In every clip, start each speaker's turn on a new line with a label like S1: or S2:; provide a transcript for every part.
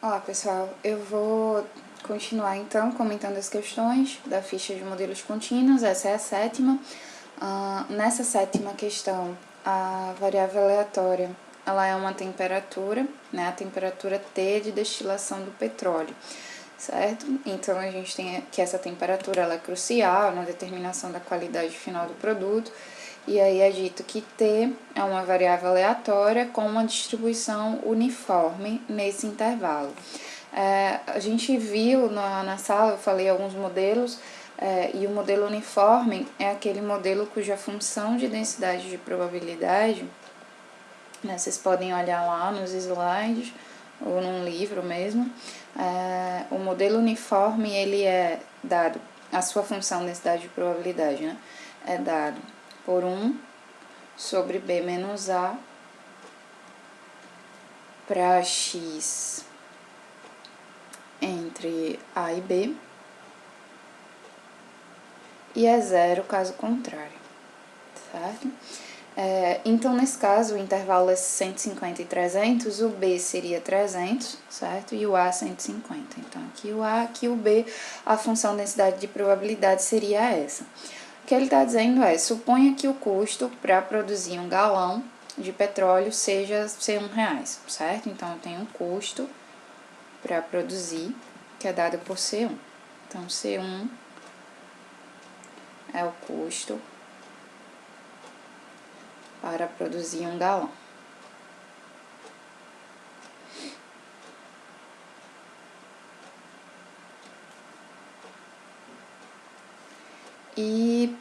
S1: Olá pessoal, eu vou continuar então comentando as questões da ficha de modelos contínuos, essa é a sétima. Nessa sétima questão, a variável aleatória, ela é uma temperatura, né, a temperatura T de destilação do petróleo, certo? Então a gente tem que essa temperatura ela é crucial na determinação da qualidade final do produto. E aí é dito que T é uma variável aleatória com uma distribuição uniforme nesse intervalo. A gente viu na sala, eu falei alguns modelos, e o modelo uniforme é aquele modelo cuja função de densidade de probabilidade, né, vocês podem olhar lá nos slides ou num livro mesmo, o modelo uniforme ele é dado, a sua função de densidade de probabilidade, né, é dado por 1 sobre B menos A para X entre A e B, e é 0 caso contrário, certo? Então, nesse caso, o intervalo é 150 e 300, o B seria 300, certo? E o A 150. Então, aqui o A, aqui o B, a função densidade de probabilidade seria essa. O que ele está dizendo é, suponha que o custo para produzir 1 galão de petróleo seja R$1, certo? Então, eu tenho um custo para produzir, que é dado por C1. Então, C1 é o custo para produzir 1 galão. E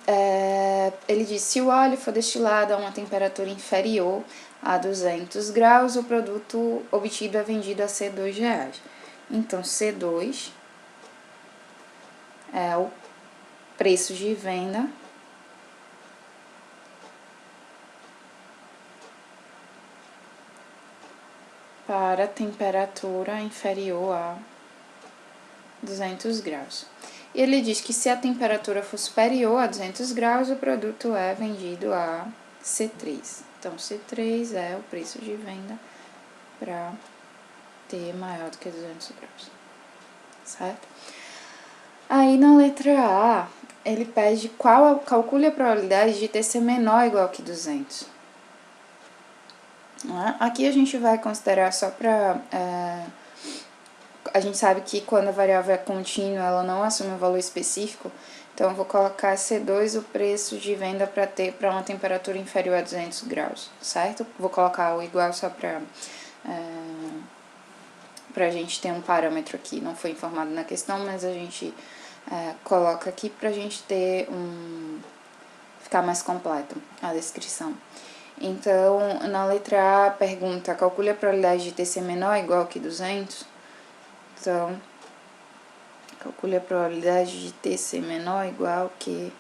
S1: ele diz, se o óleo for destilado a uma temperatura inferior a 200 graus, o produto obtido é vendido a R$2. Então, C2 é o preço de venda para temperatura inferior a 200 graus. E ele diz que se a temperatura for superior a 200 graus, o produto é vendido a C3. Então, C3 é o preço de venda para T maior do que 200 graus, certo? Aí, na letra A, ele pede calcule a probabilidade de T ser menor ou igual que 200. Aqui a gente vai considerar só para... a gente sabe que quando a variável é contínua, ela não assume um valor específico, então eu vou colocar C2 o preço de venda para T para uma temperatura inferior a 200 graus, certo? Vou colocar o igual só para a gente ter um parâmetro aqui, não foi informado na questão, mas a gente coloca aqui para a gente ter ficar mais completo a descrição. Então, na letra A, pergunta, calcule a probabilidade de T ser menor ou igual que 200. Então, calcule a probabilidade de T ser menor ou igual que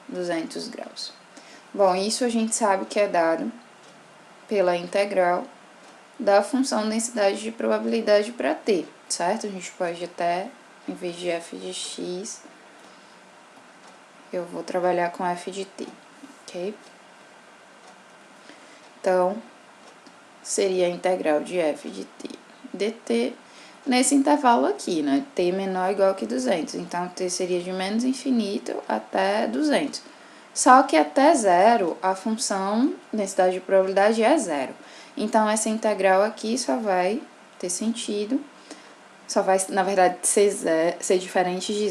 S1: 200 graus. Bom, isso a gente sabe que é dado pela integral da função densidade de probabilidade para T, certo? A gente pode até, em vez de f de x, eu vou trabalhar com f de t, ok? Então, seria a integral de f de t dt nesse intervalo aqui, né? T menor ou igual que 200. Então, t seria de menos infinito até 200. Só que até zero, a função densidade de probabilidade é zero. Então, essa integral aqui só vai ter sentido, só vai, na verdade, ser diferente de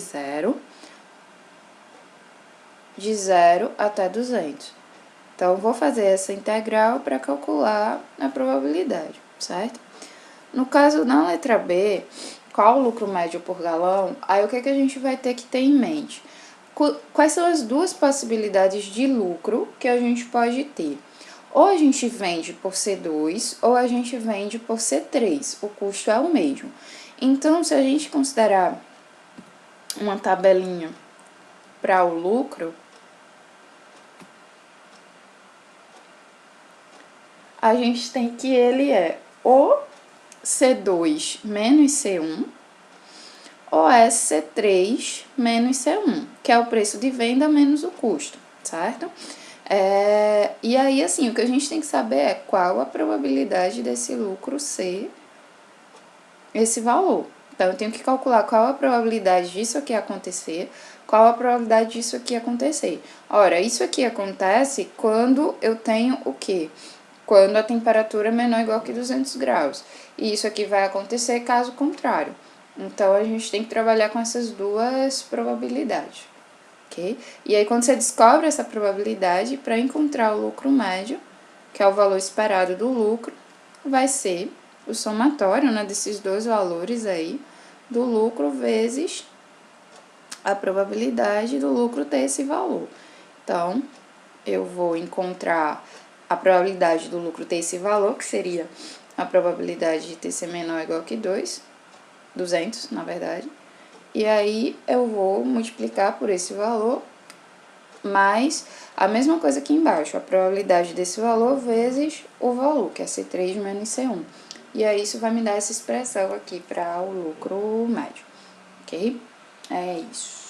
S1: zero até 200. Então, vou fazer essa integral para calcular a probabilidade, certo? No caso, na letra B, qual o lucro médio por galão? Aí, o que a gente vai ter que ter em mente? Quais são as duas possibilidades de lucro que a gente pode ter? Ou a gente vende por C2, ou a gente vende por C3. O custo é o mesmo. Então, se a gente considerar uma tabelinha para o lucro, a gente tem que ele é ou C2 menos C1, ou é C3 menos C1, que é o preço de venda menos o custo, certo? E aí, assim, o que a gente tem que saber é qual a probabilidade desse lucro ser esse valor. Então, eu tenho que calcular qual a probabilidade disso aqui acontecer, qual a probabilidade disso aqui acontecer. Ora, isso aqui acontece quando eu tenho o quê? Quando a temperatura é menor ou igual que 200 graus. E isso aqui vai acontecer caso contrário. Então, a gente tem que trabalhar com essas duas probabilidades, ok? E aí, quando você descobre essa probabilidade, para encontrar o lucro médio, que é o valor esperado do lucro, vai ser o somatório, né, desses dois valores aí, do lucro vezes a probabilidade do lucro ter esse valor. Então, eu vou encontrar a probabilidade do lucro ter esse valor, que seria a probabilidade de ter ser menor ou igual que 200, na verdade. E aí, eu vou multiplicar por esse valor, mais a mesma coisa aqui embaixo, a probabilidade desse valor vezes o valor, que é C3 menos C1. E aí, isso vai me dar essa expressão aqui para o lucro médio, ok? É isso.